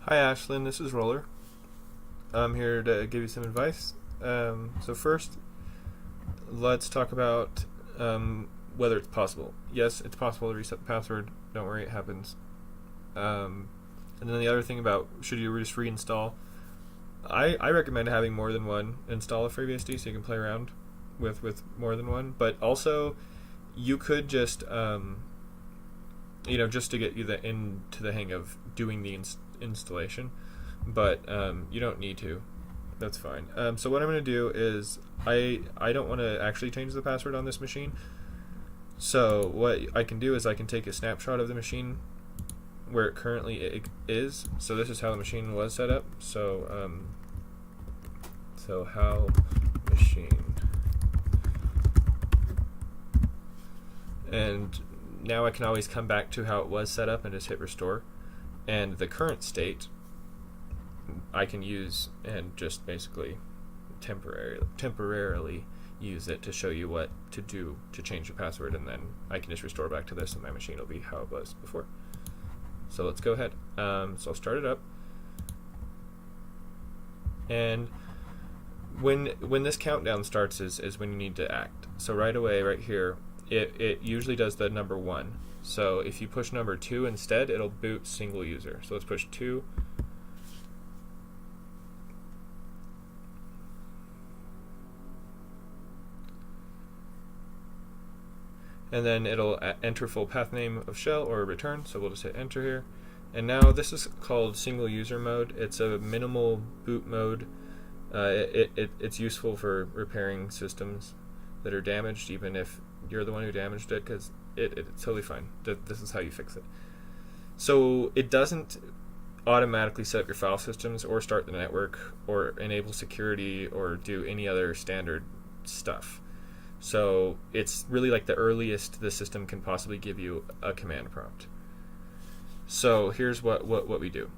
Hi Ashlyn, this is Roller. I'm here to give you some advice. So first, let's talk about whether it's possible. Yes, it's possible to reset the password. Don't worry, it happens. And then the other thing about should you just reinstall? I recommend having more than one install of FreeBSD so you can play around with more than one. But also, you could just just to get you into the hang of doing the installation, but you don't need to. That's fine. So what I'm going to do is I don't want to actually change the password on this machine. So what I can do is I can take a snapshot of the machine where it currently is. So this is how the machine was set up. So how machine, and now I can always come back to how it was set up and just hit restore. And the current state I can use and just basically temporarily use it to show you what to do to change the password, and then I can just restore back to this and my machine will be how it was before. So let's go ahead. So I'll start it up, and when this countdown starts is when you need to act. So right away, right here, it usually does the number 1. So if you push number 2 instead, it'll boot single user. So let's push 2. And then it'll enter full path name of shell or return. So we'll just hit enter here. And now this is called single user mode. It's a minimal boot mode. It's useful for repairing systems that are damaged, even if you're the one who damaged it, because it's totally fine. This is how you fix it. So it doesn't automatically set up your file systems or start the network or enable security or do any other standard stuff. So it's really like the earliest the system can possibly give you a command prompt. So here's what we do.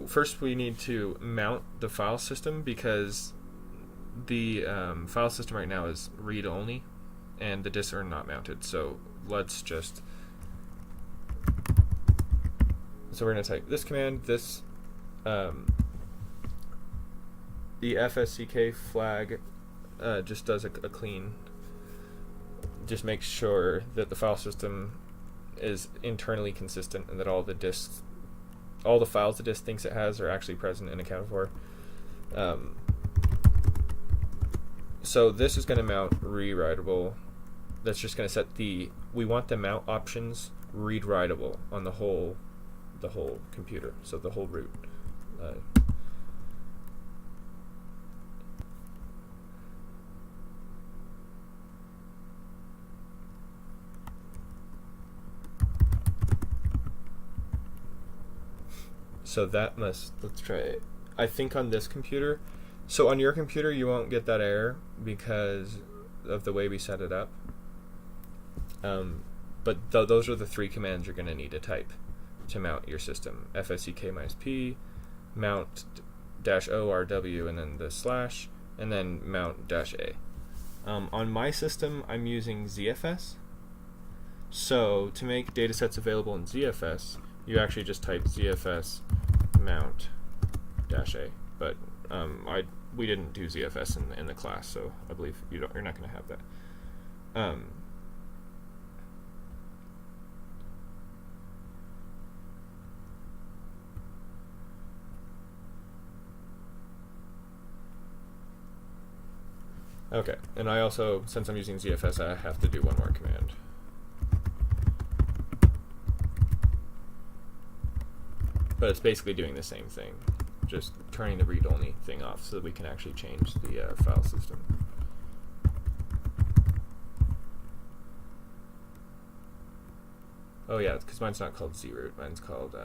First, we need to mount the file system because the file system right now is read only and the disks are not mounted. So let's just, so we're going to type this command, this the FSCK flag just does a clean, just makes sure that the file system is internally consistent and that all the disks, all the files the disk thinks it has are actually present and accounted for. So this is going to mount rewritable. That's just going to set we want the mount options read writable on the whole computer, so the whole root. So that must, let's try it. I think on this computer, so on your computer you won't get that error because of the way we set it up. But those are the 3 commands you're going to need to type to mount your system. FSCK-P, mount -ORW, and then the slash, and then mount -A. On my system, I'm using ZFS. So to make datasets available in ZFS, you actually just type ZFS mount -A. But we didn't do ZFS in the class, so I believe you're not going to have that. Okay, and I also, since I'm using ZFS, I have to do one more command. But it's basically doing the same thing, just turning the read-only thing off so that we can actually change the file system. Oh yeah, because mine's not called zroot, mine's called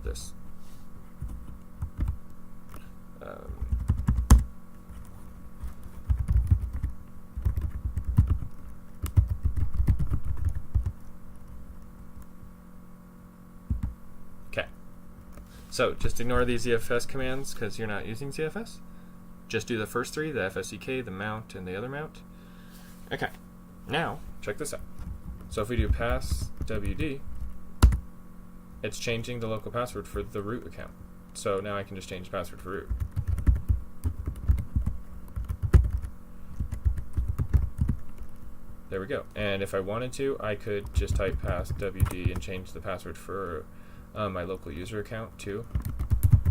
this. Okay. So just ignore these ZFS commands because you're not using ZFS. Just do the first 3, the FSCK, the mount, and the other mount. Okay, now check this out. So if we do pass WD, it's changing the local password for the root account. So now I can just change the password for root. There we go. And if I wanted to, I could just type pass WD and change the password for my local user account too,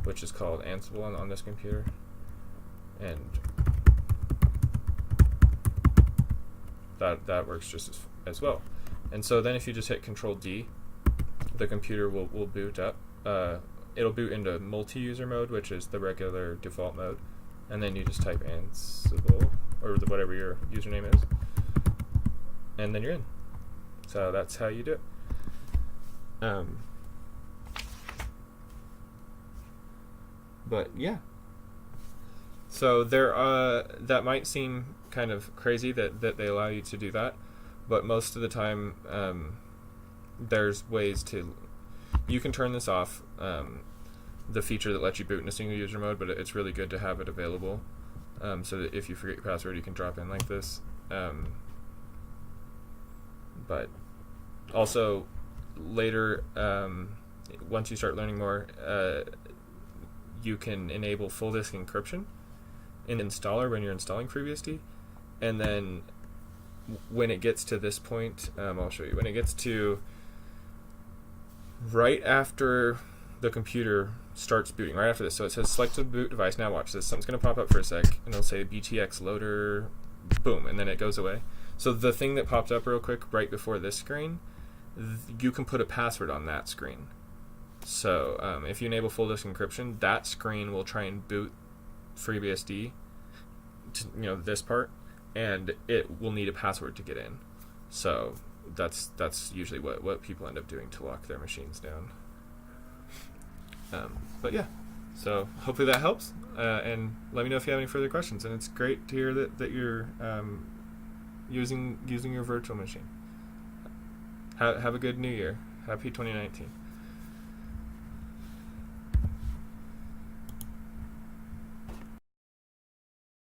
which is called Ansible on this computer. And that works just as well. And so then if you just hit Control D, the computer will boot up. It'll boot into multi-user mode, which is the regular default mode. And then you just type Ansible, or whatever your username is. And then you're in. So that's how you do it. But yeah. So that might seem kind of crazy that they allow you to do that, but most of the time there's ways to. You can turn this off, the feature that lets you boot in a single user mode, but it's really good to have it available, so that if you forget your password, you can drop in like this. But also later, once you start learning more, you can enable full disk encryption in installer when you're installing FreeBSD, and then when it gets to this point, I'll show you. When it gets to right after the computer starts booting, right after this, so it says select a boot device. Now watch this. Something's going to pop up for a sec, and it'll say BTX loader, boom, and then it goes away. So the thing that popped up real quick right before this screen, you can put a password on that screen. So if you enable full disk encryption, that screen will try and boot FreeBSD to, this part, and it will need a password to get in. So that's usually what people end up doing to lock their machines down. But yeah, so hopefully that helps, and let me know if you have any further questions. And it's great to hear that you're using your virtual machine. Have a good new year. Happy 2019.